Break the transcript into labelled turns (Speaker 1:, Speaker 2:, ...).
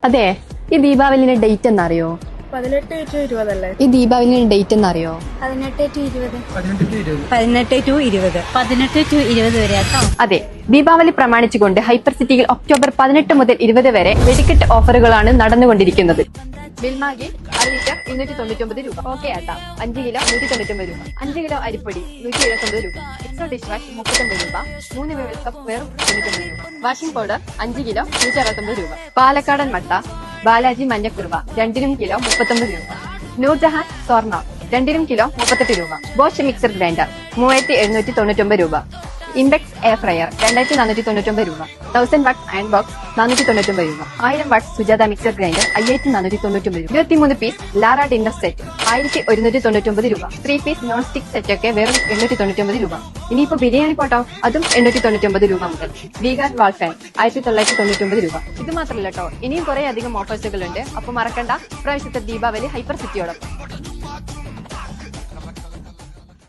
Speaker 1: അതെ, ഈ ദീപാവലിന്റെ ഡേറ്റ് എന്നറിയോ?
Speaker 2: 18-20
Speaker 1: ഈ ദീപാവലിന്റെ ഡേറ്റ് എന്നറിയോ?
Speaker 3: 18-20 വരെ കേട്ടോ.
Speaker 1: അതെ, ദീപാവലി പ്രമാണിച്ചുകൊണ്ട് ഹൈപ്പർ സിറ്റിയിൽ ഒക്ടോബർ 18 മുതൽ 20 വരെ വെടിക്കെട്ട് ഓഫറുകളാണ് നടന്നുകൊണ്ടിരിക്കുന്നത്. മിൽമാഗി 299 രൂപ. ഓക്കെ ആട്ടാ 5 കിലോ 199 രൂപ. 5 കിലോ അരിപ്പൊടി 179 രൂപ. എക്സോ ഡിഷ് വാഷ് 39 രൂപ. 3 വേവ് കപ്പ് വെറും 99 രൂപ. വാഷിംഗ് പൗഡർ 5 കിലോ 169 രൂപ. പാലക്കാടൻ മട്ട ബാലാജി മഞ്ഞക്കുറുവ 2 കിലോ 39 രൂപ. നൂർജഹാൻ സ്വർണ്ണ 2 കിലോ 38 രൂപ. ബോഷ് മിക്സർ ഗ്രൈൻഡർ 3799 രൂപ. ഇംബെക്സ് എയർ ഫ്രയർ 2499 രൂപ. 1000 വാട്ട്സ് അയൺ ബോക്സ് 499 രൂപ. 1000 വാട്ട്സ് സുജാത മിക്സർ ഗ്രൈൻഡർ 5499 രൂപ. 23 പീസ് ലാറ ഡിന്നർ സെറ്റ് 1199 രൂപ. 3 പീസ് നോൺ സ്റ്റിക് സെറ്റ് ഒക്കെ വെറും 899 രൂപ. ഇനിയിപ്പോ ബിരിയാണി പോട്ടോ, അതും 899 രൂപ മുതൽ. വീഗാൻ വാൾ ഫാൻ 1999 രൂപ. ഇത് മാത്രമല്ല കേട്ടോ, ഇനിയും കുറെ അധികം ഓഫേഴ്സുകൾ ഉണ്ട്. അപ്പൊ മറക്കണ്ട, ഇപ്രാവശ്യത്തെ ദീപാവലി ഹൈപ്പർ സിറ്റിയോടൊപ്പം.